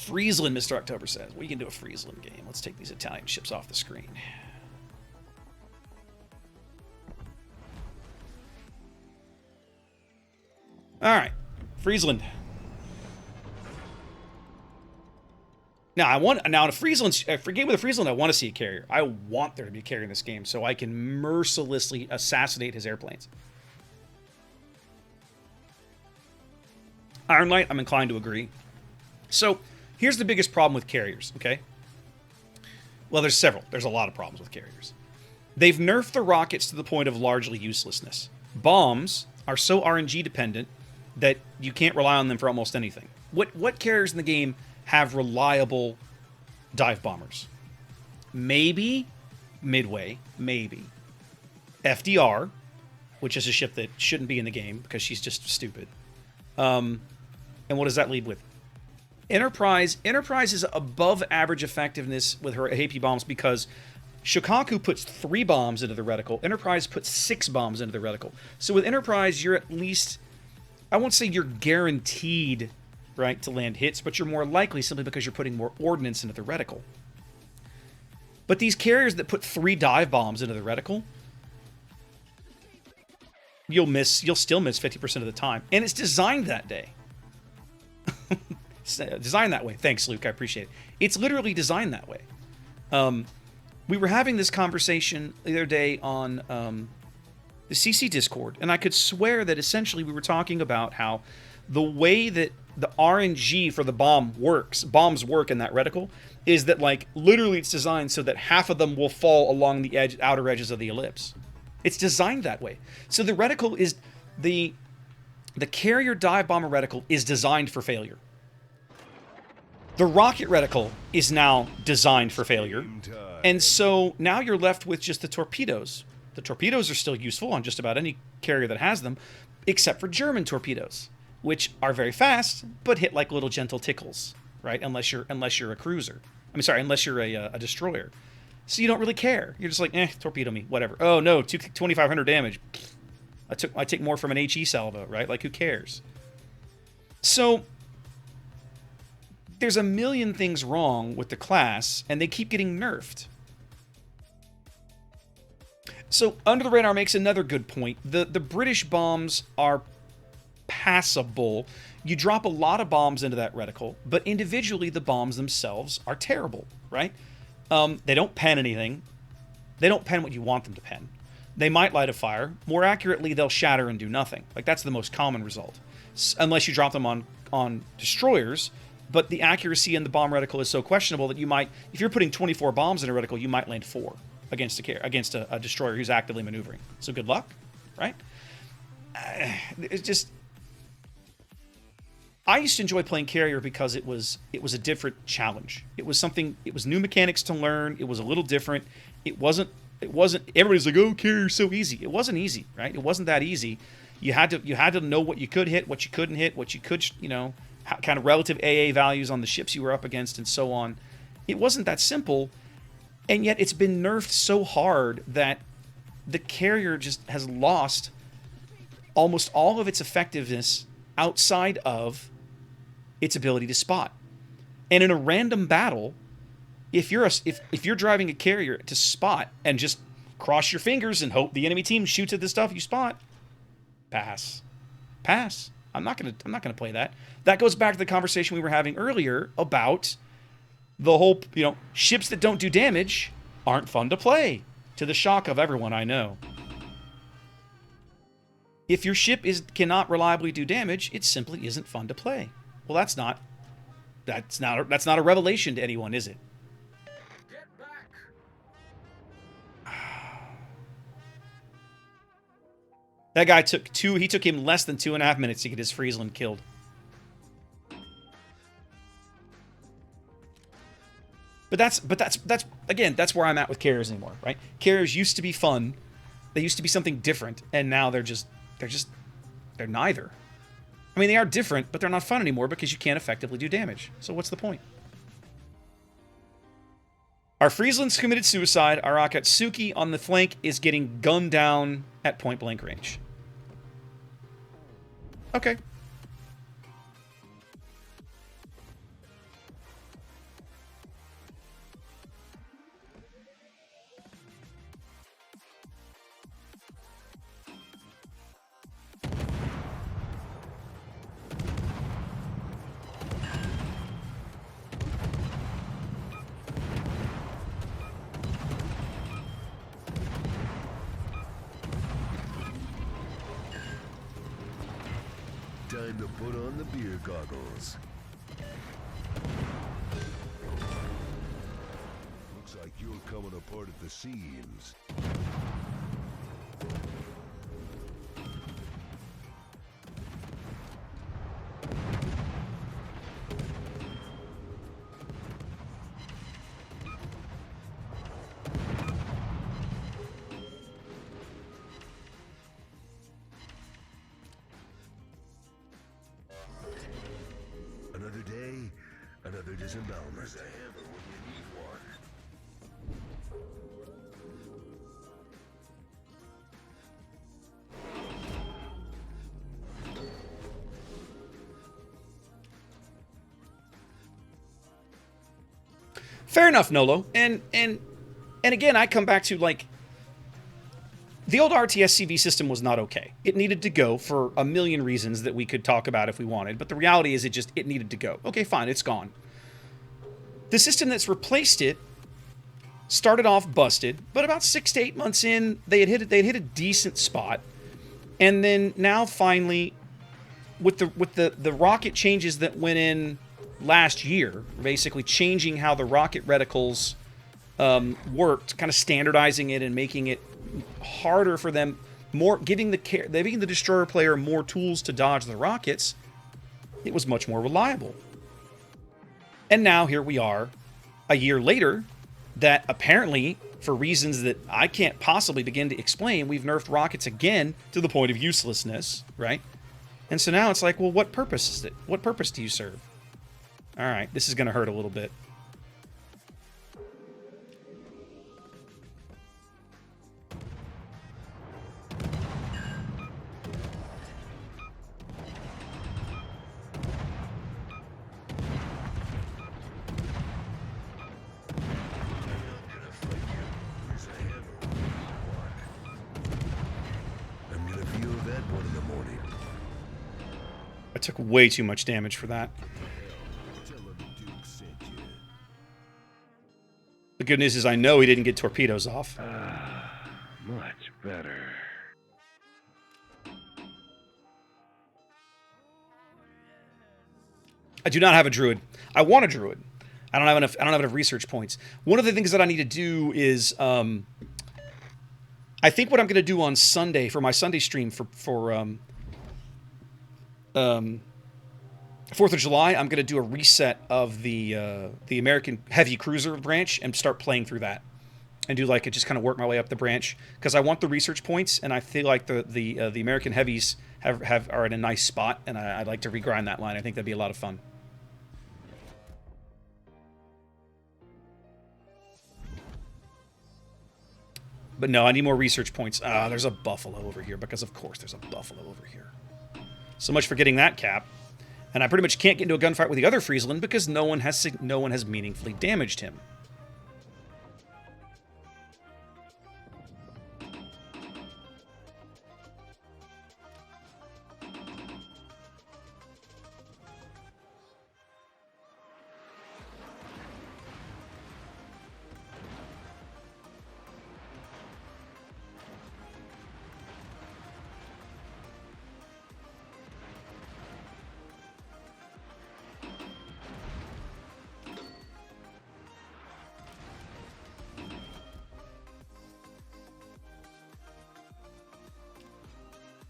Friesland, Mr. October says. We can do a Friesland game. Let's take these Italian ships off the screen. All right, Friesland. Now in a Friesland, for a game with a Friesland, I want to see a carrier. I want there to be a carrier in this game so I can mercilessly assassinate his airplanes. Iron Light, I'm inclined to agree. So here's the biggest problem with carriers, okay? Well, there's several. There's a lot of problems with carriers. They've nerfed the rockets to the point of largely uselessness. Bombs are so RNG dependent that you can't rely on them for almost anything. What carriers in the game have reliable dive bombers? Maybe Midway, maybe. FDR, which is a ship that shouldn't be in the game because she's just stupid. And what does that leave with? Enterprise. Enterprise is above average effectiveness with her AP bombs because Shokaku puts 3 bombs into the reticle. Enterprise puts 6 bombs into the reticle. So with Enterprise, you're at least, I won't say you're guaranteed, right, to land hits, but you're more likely simply because you're putting more ordnance into the reticle. But these carriers that put 3 dive bombs into the reticle, you'll still miss 50% of the time. And it's designed that day. Designed that way. Thanks, Luke. I appreciate it. It's literally designed that way. We were having this conversation the other day on the CC Discord, and I could swear that essentially we were talking about how the way that the RNG for the bombs work in that reticle, is that, like, literally it's designed so that half of them will fall along the outer edges of the ellipse. It's designed that way. So the reticle is, the carrier dive bomber reticle is designed for failure. The rocket reticle is now designed for failure. And so now you're left with just the torpedoes. The torpedoes are still useful on just about any carrier that has them, except for German torpedoes, which are very fast, but hit like little gentle tickles, right? Unless you're a cruiser. Unless you're a destroyer. So you don't really care. You're just like, torpedo me, whatever. Oh no, 2,500 damage. I take more from an HE salvo, right? Like, who cares? So there's a million things wrong with the class, and they keep getting nerfed. So Under the Radar makes another good point. The British bombs are passable. You drop a lot of bombs into that reticle, but individually the bombs themselves are terrible, right? They don't pen anything. They don't pen what you want them to pen. They might light a fire. More accurately, they'll shatter and do nothing. Like, that's the most common result. Unless you drop them on destroyers, but the accuracy in the bomb reticle is so questionable that you might, if you're putting 24 bombs in a reticle, you might land 4 against a destroyer who's actively maneuvering. So good luck, right? It's just, I used to enjoy playing carrier because it was a different challenge. It was new mechanics to learn. It was a little different. It wasn't everybody's like, oh, carrier's so easy. It wasn't easy, right? It wasn't that easy. You had to know what you could hit, what you couldn't hit, what you could, kind of relative AA values on the ships you were up against, and so on. It wasn't that simple, and yet it's been nerfed so hard that the carrier just has lost almost all of its effectiveness outside of its ability to spot. And in a random battle, if you're driving a carrier to spot and just cross your fingers and hope the enemy team shoots at the stuff you spot, pass. I'm not gonna play that. That goes back to the conversation we were having earlier about the whole, ships that don't do damage aren't fun to play, to the shock of everyone I know. If your ship cannot reliably do damage, it simply isn't fun to play. Well, that's not a revelation to anyone, is it? Get back. That guy he took him less than 2.5 minutes to get his Friesland killed. But that's again, that's where I'm at with carriers anymore, right? Carriers used to be fun. They used to be something different, and now they're neither. I mean, they are different, but they're not fun anymore because you can't effectively do damage. So what's the point? Our Friesland's committed suicide. Our Akatsuki on the flank is getting gunned down at point blank range. Okay. Time to put on the beer goggles. Looks like you're coming apart at the seams. Another day, another disembowelment. There's a hammer when you need one. Fair enough, Nolo. And again, I come back to, like, the old RTS CV system was not okay. It needed to go for a million reasons that we could talk about if we wanted, but the reality is it needed to go. Okay, fine, it's gone. The system that's replaced it started off busted, but about 6 to 8 months in, they'd hit a decent spot. And then now finally, with the rocket changes that went in last year, basically changing how the rocket reticles worked, kind of standardizing it and making it harder for them, giving the destroyer player more tools to dodge the rockets, it was much more reliable. And now here we are, a year later, that apparently, for reasons that I can't possibly begin to explain, we've nerfed rockets again to the point of uselessness, right? And so now it's like, well, what purpose is it? What purpose do you serve? All right, this is going to hurt a little bit. I took way too much damage for that. The good news is I know he didn't get torpedoes off. Much better. I do not have a druid. I want a druid. I don't have enough research points. One of the things that I need to do is I think what I'm going to do on Sunday for my Sunday stream for 4th of July, I'm going to do a reset of the American heavy cruiser branch and start playing through that, and do like just kind of work my way up the branch, because I want the research points, and I feel like the American heavies are in a nice spot, and I'd like to regrind that line. I think that'd be a lot of fun. But no, I need more research points. There's a buffalo over here, because of course there's a buffalo over here. So much for getting that cap. And I pretty much can't get into a gunfight with the other Friesland because no one has meaningfully damaged him.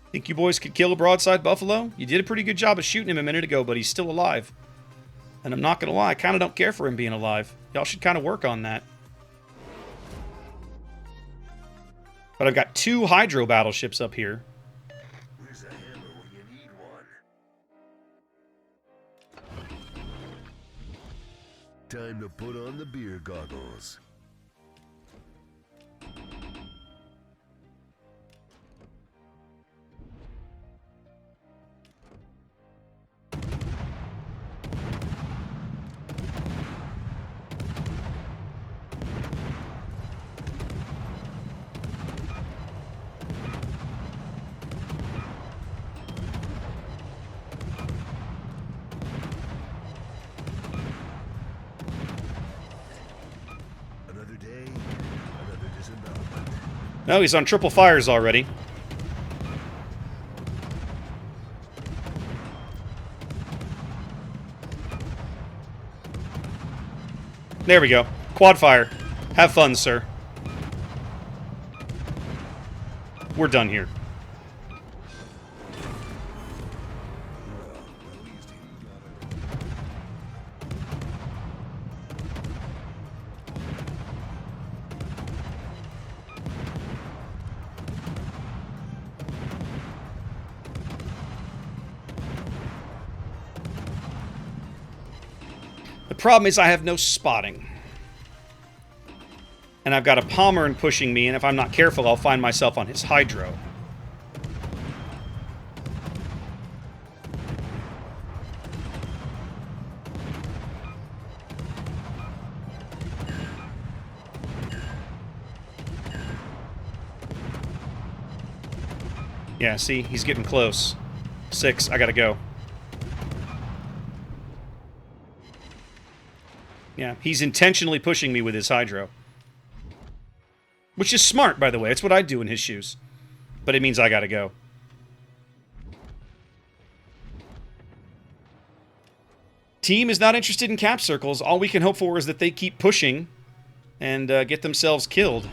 Think you boys could kill a broadside buffalo? You did a pretty good job of shooting him a minute ago, but he's still alive. And I'm not going to lie, I kind of don't care for him being alive. Y'all should kind of work on that. But I've got 2 hydro battleships up here. Where's a hammer when you need one? Time to put on the beer goggles. No, he's on triple fires already. There we go. Quad fire. Have fun, sir. We're done here. The problem is I have no spotting. And I've got a Pommern pushing me, and if I'm not careful, I'll find myself on his Hydro. Yeah, see? He's getting close. 6, I gotta go. Yeah, he's intentionally pushing me with his Hydro. Which is smart, by the way. It's what I'd do in his shoes. But it means I gotta go. Team is not interested in cap circles. All we can hope for is that they keep pushing and get themselves killed.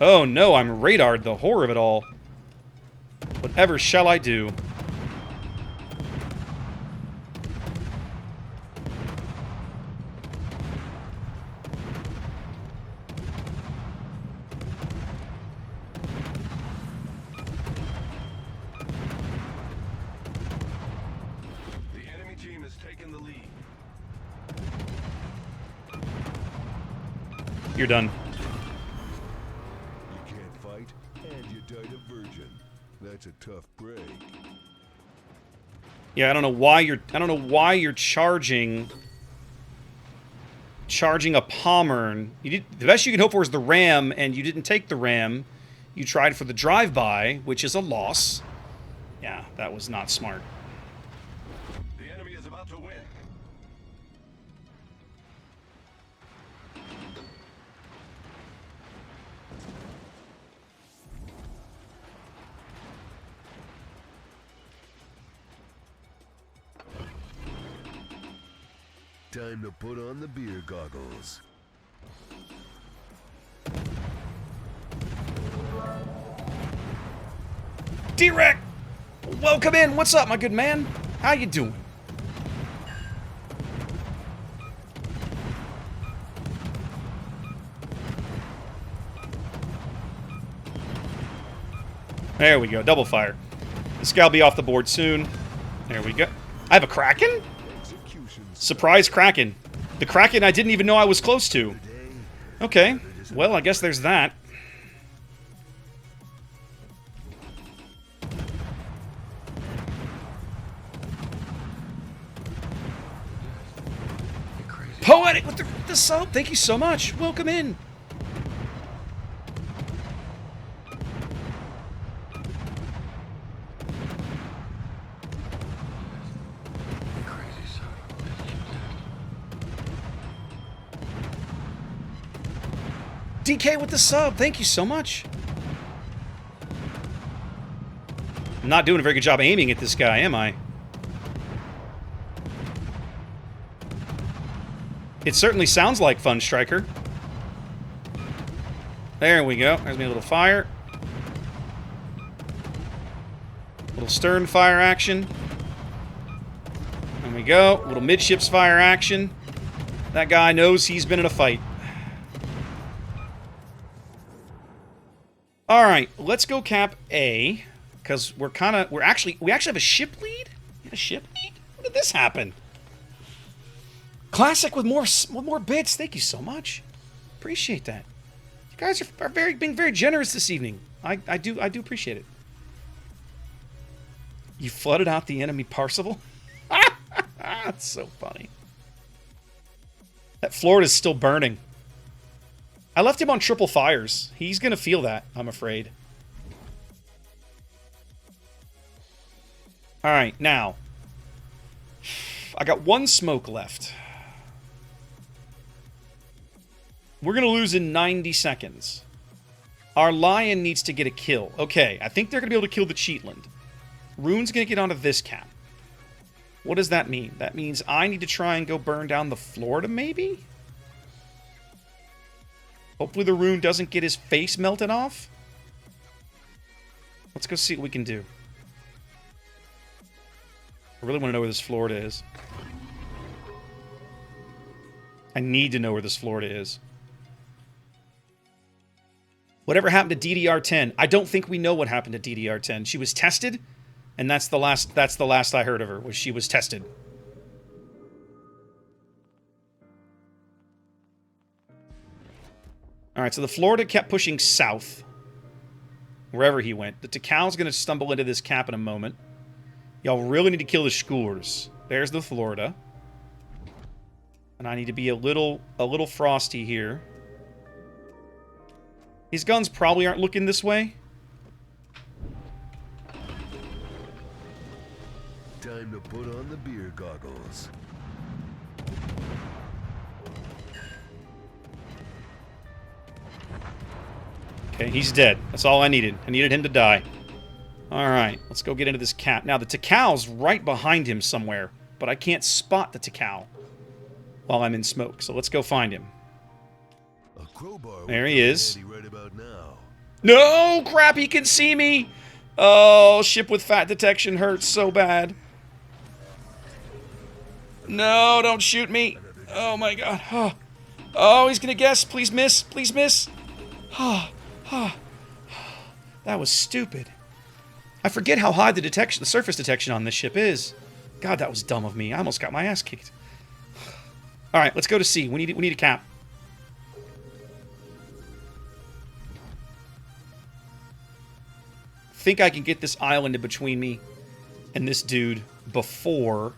Oh no, I'm radared, the horror of it all. Whatever shall I do? The enemy team has taken the lead. You're done. You can't fight, and you died a virgin. That's a tough break. Yeah, I don't know why you're charging a Pommern. The best you can hope for is the ram, and you didn't take the ram. You tried for the drive-by, which is a loss. Yeah, that was not smart. The enemy is about to win. Time to put on the beer goggles. D-Rec! Welcome in! What's up, my good man? How you doing? There we go. Double fire. This guy will be off the board soon. There we go. I have a Kraken? Surprise Kraken. The Kraken I didn't even know I was close to. Okay. Well, I guess there's that. Poetic with the sub. Thank you so much. Welcome in. DK with the sub. Thank you so much. I'm not doing a very good job aiming at this guy, am I? It certainly sounds like fun, Striker. There we go. There's me a little fire. Little stern fire action. There we go. Little midships fire action. That guy knows he's been in a fight. All right, let's go cap A, because we actually have a ship lead. A ship lead? When did this happen? Classic with more bits. Thank you so much. Appreciate that. You guys are being very generous this evening. I do appreciate it. You flooded out the enemy Parseval? That's so funny. That Florida's still burning. I left him on triple fires. He's gonna feel that, I'm afraid. Alright, now. I got one smoke left. We're gonna lose in 90 seconds. Our lion needs to get a kill. Okay, I think they're going to be able to kill the Cheatland. Rune's going to get onto this cap. What does that mean? That means I need to try and go burn down the Florida, maybe? Hopefully the Rune doesn't get his face melted off. Let's go see what we can do. I really want to know where this Florida is. I need to know where this Florida is. Whatever happened to DDR-10? I don't think we know what happened to DDR-10. She was tested, and that's the last I heard of her, was she was tested. Alright, so the Florida kept pushing south. Wherever he went. The Tikau's going to stumble into this cap in a moment. Y'all really need to kill the Schoolers. There's the Florida. And I need to be a little frosty here. These guns probably aren't looking this way. Time to put on the beer goggles. Okay, he's dead. That's all I needed. I needed him to die. Alright, let's go get into this cap. Now, the Tikau's right behind him somewhere, but I can't spot the Tikau while I'm in smoke, so let's go find him. A crowbar There he is. right about now. No! Crap, he can see me! Oh, ship with fat detection hurts so bad. No, don't shoot me. Oh my god. Oh, oh he's gonna guess. Please miss. Please miss. Oh, oh. That was stupid. I forget how high the surface detection on this ship is. God, that was dumb of me. I almost got my ass kicked. All right, let's go to sea. We need a cap. Think I can get this island in between me and this dude before.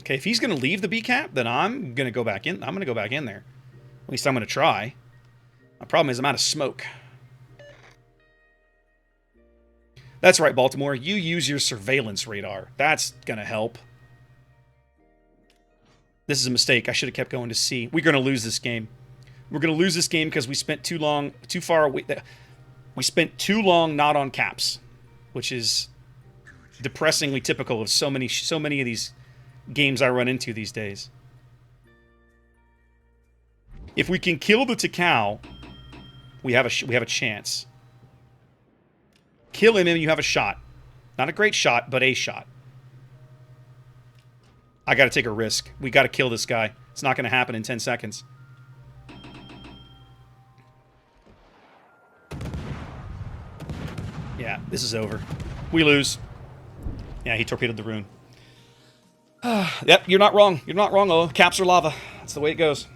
Okay, if he's going to leave the B cap, then I'm going to go back in. I'm going to go back in there. At least I'm going to try. My problem is I'm out of smoke. That's right, Baltimore. You use your surveillance radar. That's going to help. This is a mistake. I should have kept going to C. We're going to lose this game. We're going to lose this game because we spent too far away. We spent too long not on caps, which is depressingly typical of so many of these games I run into these days. If we can kill the Tikau, we have a chance. Kill him and you have a shot. Not a great shot, but a shot. I got to take a risk. We got to kill this guy. It's not going to happen in 10 seconds. Yeah, this is over. We lose. Yeah, he torpedoed the rune. Yep, you're not wrong. You're not wrong, oh. Caps are lava. That's the way it goes.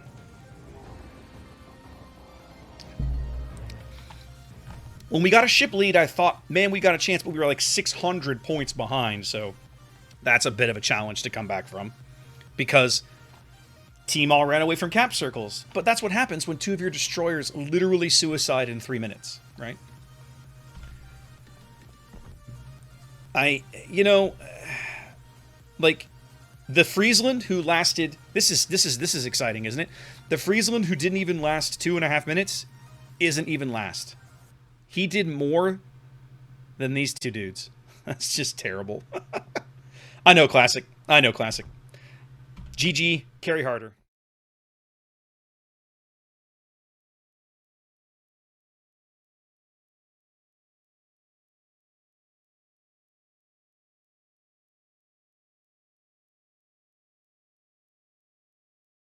When we got a ship lead, I thought, man, we got a chance, but we were like 600 points behind, so that's a bit of a challenge to come back from. Because team all ran away from cap circles. But that's what happens when two of your destroyers literally suicide in 3 minutes, right? Like, the Friesland who lasted... This is exciting, isn't it? The Friesland who didn't even last 2.5 minutes isn't even last. He did more than these two dudes. That's just terrible. I know, classic. I know, classic. GG, carry harder.